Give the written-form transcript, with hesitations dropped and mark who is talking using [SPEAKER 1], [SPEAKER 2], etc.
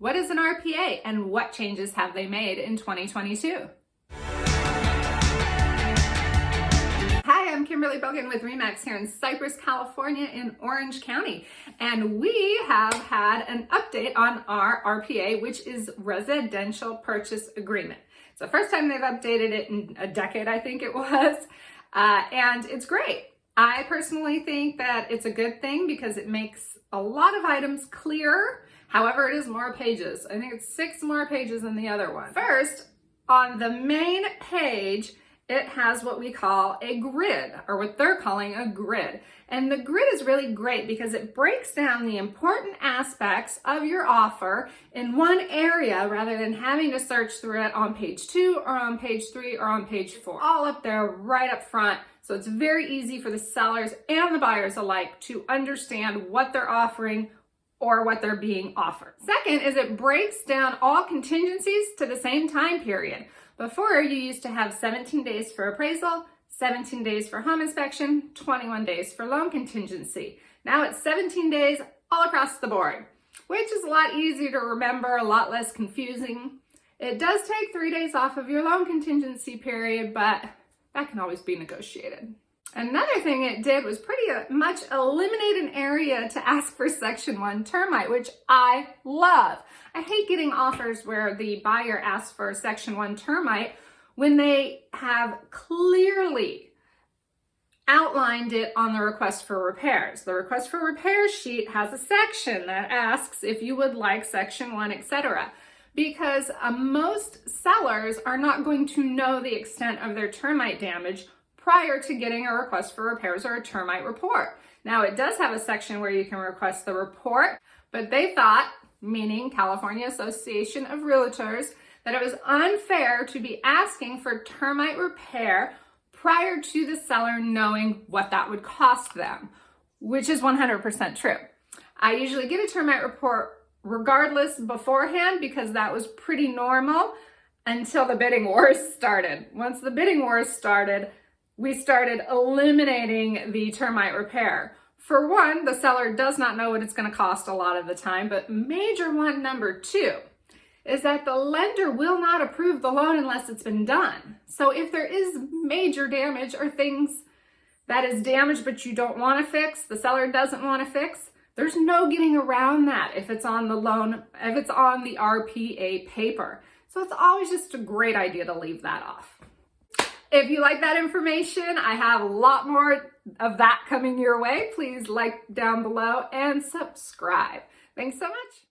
[SPEAKER 1] What is an RPA and what changes have they made in 2022? Hi, I'm Kimberly Bogan with RE/MAX here in Cypress, California in Orange County. And we have had an update on our RPA, which is Residential Purchase Agreement. It's the first time they've updated it in a decade, I think it was. And it's great. I personally think that it's a good thing because it makes a lot of items clearer. However, it is more pages. I think it's 6 more pages than the other one. First, on the main page, it has what we call a grid, or what they're calling a grid. And the grid is really great because it breaks down the important aspects of your offer in one area rather than having to search through it on page 2 or on page 3 or on page 4. All up there right up front. So it's very easy for the sellers and the buyers alike to understand what they're offering or what they're being offered. Second is it breaks down all contingencies to the same time period. Before, you used to have 17 days for appraisal, 17 days for home inspection, 21 days for loan contingency. Now it's 17 days all across the board, which is a lot easier to remember, a lot less confusing. It does take 3 days off of your loan contingency period, but that can always be negotiated. Another thing it did was pretty much eliminate an area to ask for Section 1 termite, which I love. I hate getting offers where the buyer asks for Section 1 termite when they have clearly outlined it on the request for repairs. The request for repairs sheet has a section that asks if you would like Section 1, etc. Because most sellers are not going to know the extent of their termite damage prior to getting a request for repairs or a termite report. Now, it does have a section where you can request the report, but they thought, meaning California Association of Realtors, that it was unfair to be asking for termite repair prior to the seller knowing what that would cost them, which is 100% true. I usually get a termite report regardless beforehand because that was pretty normal until the bidding wars started. Once the bidding wars started, we started eliminating the termite repair. For one, the seller does not know what it's going to cost a lot of the time, but major one, number 2, is that the lender will not approve the loan unless it's been done. So if there is major damage or things that is damaged but you don't want to fix, the seller doesn't want to fix, there's no getting around that if it's on the loan, if it's on the RPA paper. So it's always just a great idea to leave that off. If you like that information, I have a lot more of that coming your way. Please like down below and subscribe. Thanks so much.